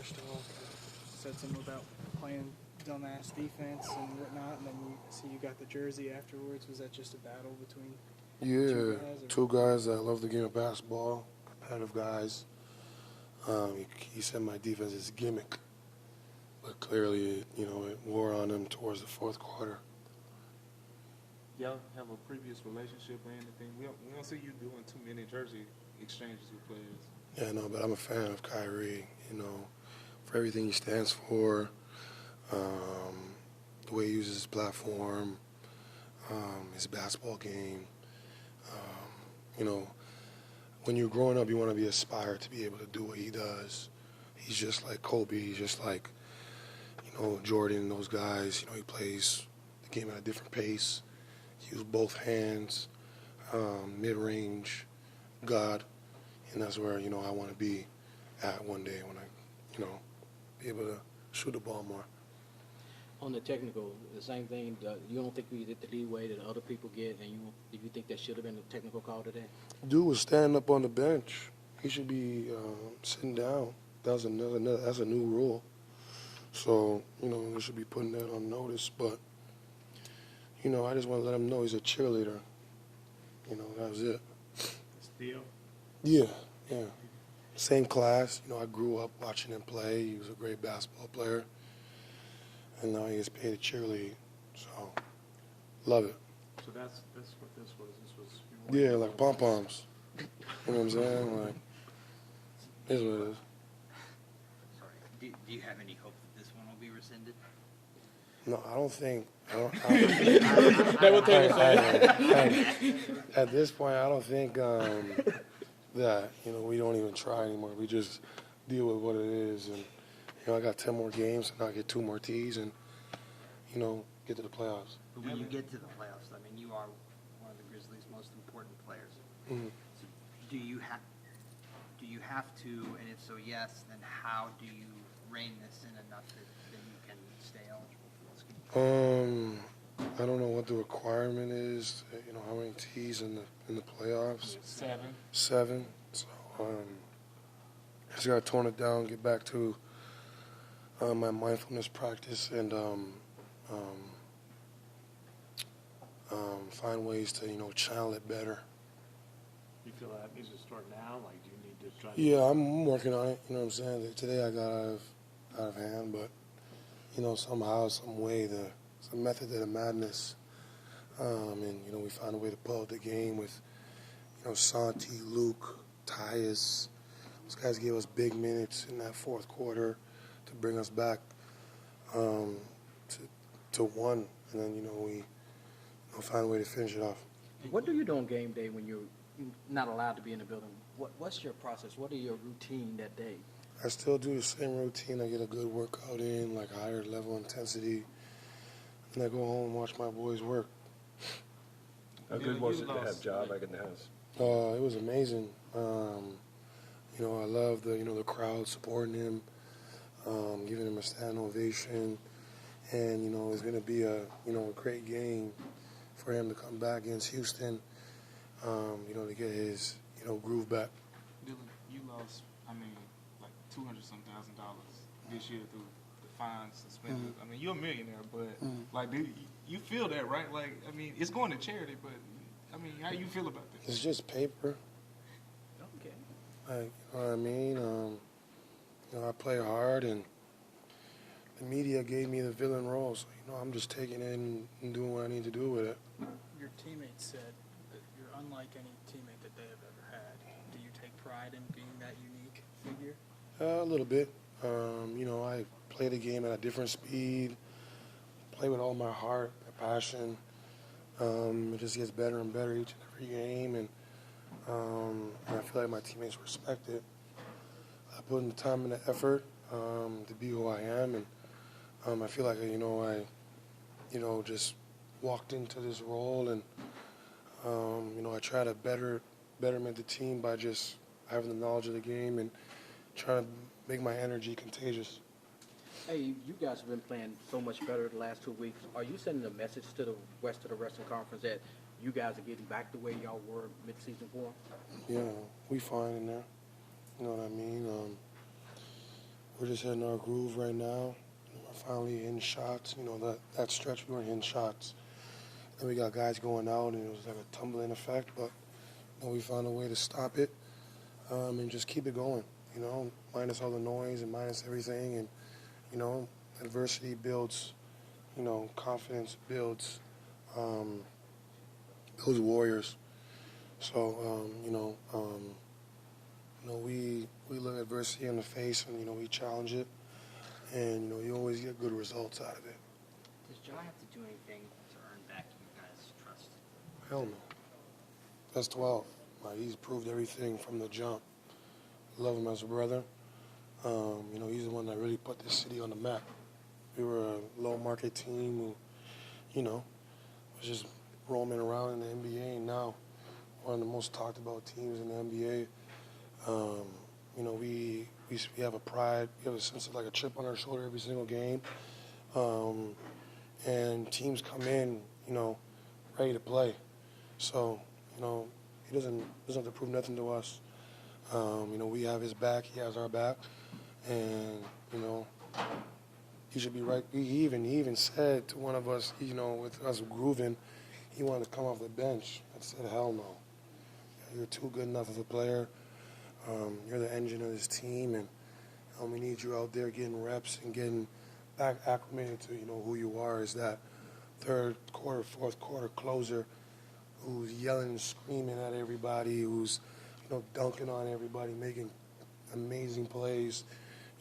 first of all. You said something about playing dumbass defense and whatnot, and then you got the jersey afterwards. Was that just a battle between Yeah, two guys? That love the game of basketball, competitive guys. He said my defense is gimmick, but clearly, it wore on him towards the fourth quarter. Y'all have a previous relationship or anything? We don't see you doing too many jersey exchanges with players. Yeah, no, but I'm a fan of Kyrie, for everything he stands for, the way he uses his platform, his basketball game. When you're growing up, you want to be aspired to be able to do what he does. He's just like Kobe. He's just like, Jordan, those guys. He plays the game at a different pace. He uses both hands, mid-range, God. And that's where, I want to be at one day when I, be able to shoot the ball more. On the technical, the same thing. You don't think we get the leeway that other people get, and do you think that should have been a technical call today? Dude was standing up on the bench. He should be sitting down. That's a new rule. So, they should be putting that on notice. But, I just want to let him know he's a cheerleader. That was it. Still? Yeah. Same class. I grew up watching him play. He was a great basketball player. And now he gets paid a cheerlead. So, love it. So that's what this was. Yeah, like pom-poms. You know what I'm saying? Like, here's what it is. Sorry. Do you have any hope that this one will be rescinded? No, I don't think. At this point, I don't think that, we don't even try anymore. We just deal with what it is. And, I got 10 more games, and I get 2 more tees, and, get to the playoffs. But when you get to the playoffs, you are one of the Grizzlies' most important players. Mm-hmm. So do you have to, and if so, yes, then how do you rein this in enough that you can stay eligible for this game? I don't know what the requirement is. How many tees in the playoffs? 7. So I just got to tone it down, get back to my mindfulness practice, and find ways to channel it better. You feel that needs to start now? Like, do you need to try? Yeah, I'm working on it. You know what I'm saying? Today I got out of hand, but somehow, some way, some method to the madness. And we found a way to pull out the game with Santi, Luke, Tyus. Those guys gave us big minutes in that fourth quarter to bring us back to 1, and then we find a way to finish it off. What do you do on game day when you're not allowed to be in the building? What's your process? What are your routine that day? I still do the same routine. I get a good workout in, like higher level intensity, and I go home and watch my boys work. How good was it to have Ja back in the house? It was amazing. I love the crowd supporting him, giving him a standing ovation, and it's going to be a great game for him to come back against Houston, to get his groove back. Dillon, you lost, like $200,000 this year through the fines, suspended. Mm-hmm. You're a millionaire, but like, dude, you feel that, right? Like, it's going to charity, but how you feel about this? It's just paper. Okay. Like, you know what I mean? I play hard, and the media gave me the villain role, so I'm just taking it and doing what I need to do with it. Your teammates said that you're unlike any teammate that they have ever had. Do you take pride in being that unique figure? A little bit. I play the game at a different speed, play with all my heart, my passion. It just gets better and better each and every game, and I feel like my teammates respect it. I put in the time and the effort to be who I am, and I feel like I just walked into this role, and I try to betterment the team by just having the knowledge of the game and trying to make my energy contagious. Hey, you guys have been playing so much better the last 2 weeks. Are you sending a message to the rest of the Western Conference that you guys are getting back the way y'all were mid-season form? Yeah, we fine in there. You know what I mean? we're just hitting our groove right now. We're finally hitting shots. You know, that stretch we weren't hitting shots. Then we got guys going out, and it was like a tumbling effect, but you know, we found a way to stop it and just keep it going, you know, minus all the noise and minus everything. And, you know, adversity builds, you know, confidence builds warriors. So, we look adversity in the face and, you know, we challenge it. And, you know, you always get good results out of it. Does Ja have to do anything to earn back you guys' trust? Hell no. That's 12. Like, he's proved everything from the jump. Love him as a brother. You know, he's the one that really put this city on the map. We were a low-market team who, you know, was just roaming around in the NBA, and now one of the most talked-about teams in the NBA. You know, we have a pride. We have a sense of like a chip on our shoulder every single game. And teams come in, you know, ready to play. So, you know, he doesn't have to prove nothing to us. You know, we have his back, he has our back, and you know, he should be right. He even said to one of us, you know, with us grooving, he wanted to come off the bench. I said, hell no. You're too good enough of a player. You're the engine of this team, and we need you out there getting reps and getting back acclimated to, you know, who you are as that third quarter, fourth quarter closer who's yelling and screaming at everybody, who's, you know, dunking on everybody, making amazing plays,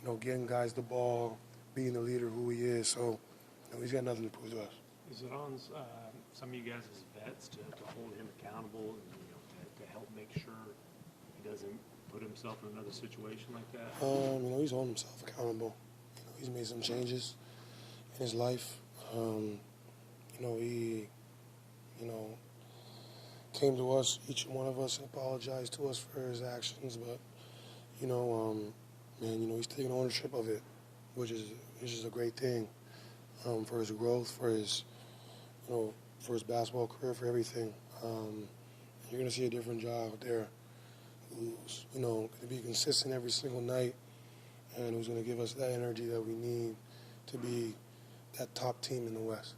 you know, getting guys the ball, being the leader who he is. So, you know, he's got nothing to prove to us. Is it on some of you guys as vets to hold him accountable and, you know, to help make sure he doesn't put himself in another situation like that? You know, he's holding himself accountable. You know, he's made some changes in his life. You know, he, you know, came to us, each one of us, and apologized to us for his actions. But, you know, man, you know, he's taking ownership of it, which is a great thing for his growth, for his, you know, for his basketball career, for everything. You're going to see a different job out there who's, you know, going to be consistent every single night and who's going to give us that energy that we need to be that top team in the West.